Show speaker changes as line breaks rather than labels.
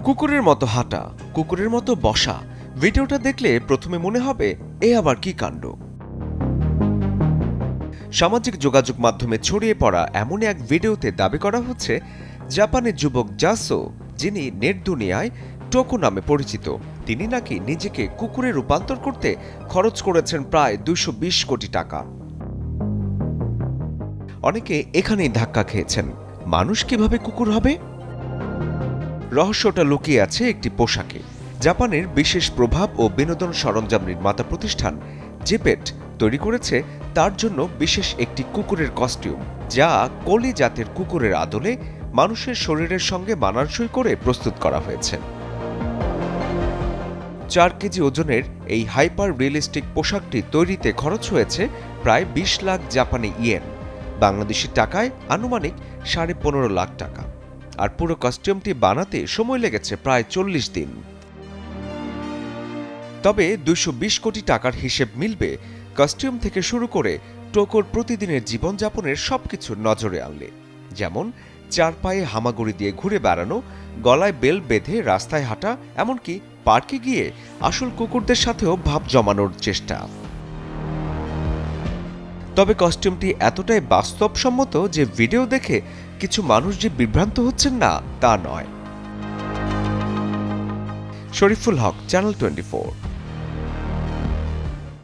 কুকুরের মতো হাঁটা, কুকুরের মতো বসা। ভিডিওটা দেখলে প্রথমে মনে হবে এ আবার কি কাণ্ড। সামাজিক যোগাযোগ মাধ্যমে ছড়িয়ে পড়া এমন এক ভিডিওতে দাবি করা হচ্ছে জাপানের যুবক জাসো, যিনি নেট দুনিয়ায় টোকো নামে পরিচিত, তিনি নাকি নিজেকে কুকুরে রূপান্তর করতে খরচ করেছেন প্রায় 220 কোটি টাকা। অনেকে এখানেই ধাক্কা খেয়েছেন, মানুষ কিভাবে কুকুর হবে? রহস্যটা লুকিয়ে আছে একটি পোশাকে। জাপানের বিশেষ প্রভাব ও বিনোদন সরঞ্জাম নির্মাতা প্রতিষ্ঠান জেপেট তৈরি করেছে তার জন্য বিশেষ একটি কুকুরের কস্টিউম, যা কোলি জাতের কুকুরের আদলে মানুষের শরীরের সঙ্গে মানানসই করে প্রস্তুত করা হয়েছে। 4 কেজি ওজনের এই হাইপার রিয়েলিস্টিক পোশাকটি তৈরিতে খরচ হয়েছে প্রায় 20 লাখ জাপানি ইয়েন, বাংলাদেশি টাকায় আনুমানিক 15.5 লাখ টাকা। আর পুরো কস্টিউমটি বানাতে সময় লেগেছে প্রায় 40 দিন। তবে 220 কোটি টাকার হিসেব মিলবে কস্টিউম থেকে শুরু করে টোকোর প্রতিদিনের জীবনযাপনের সবকিছু নজরে আনলে, যেমন 4 পায়ে হামাগুড়ি দিয়ে ঘুরে বেড়ানো, গলায় বেল বেঁধে রাস্তায় হাঁটা, এমনকি পার্কে গিয়ে আসল কুকুরদের সাথেও ভাব জমানোর চেষ্টা। তবে কস্টিউমটি এতটাই বাস্তবসম্মত যে ভিডিও দেখে কিছু মানুষ যে বিভ্রান্ত হচ্ছেন না তা নয়। শরীফুল হক, চ্যানেল 24।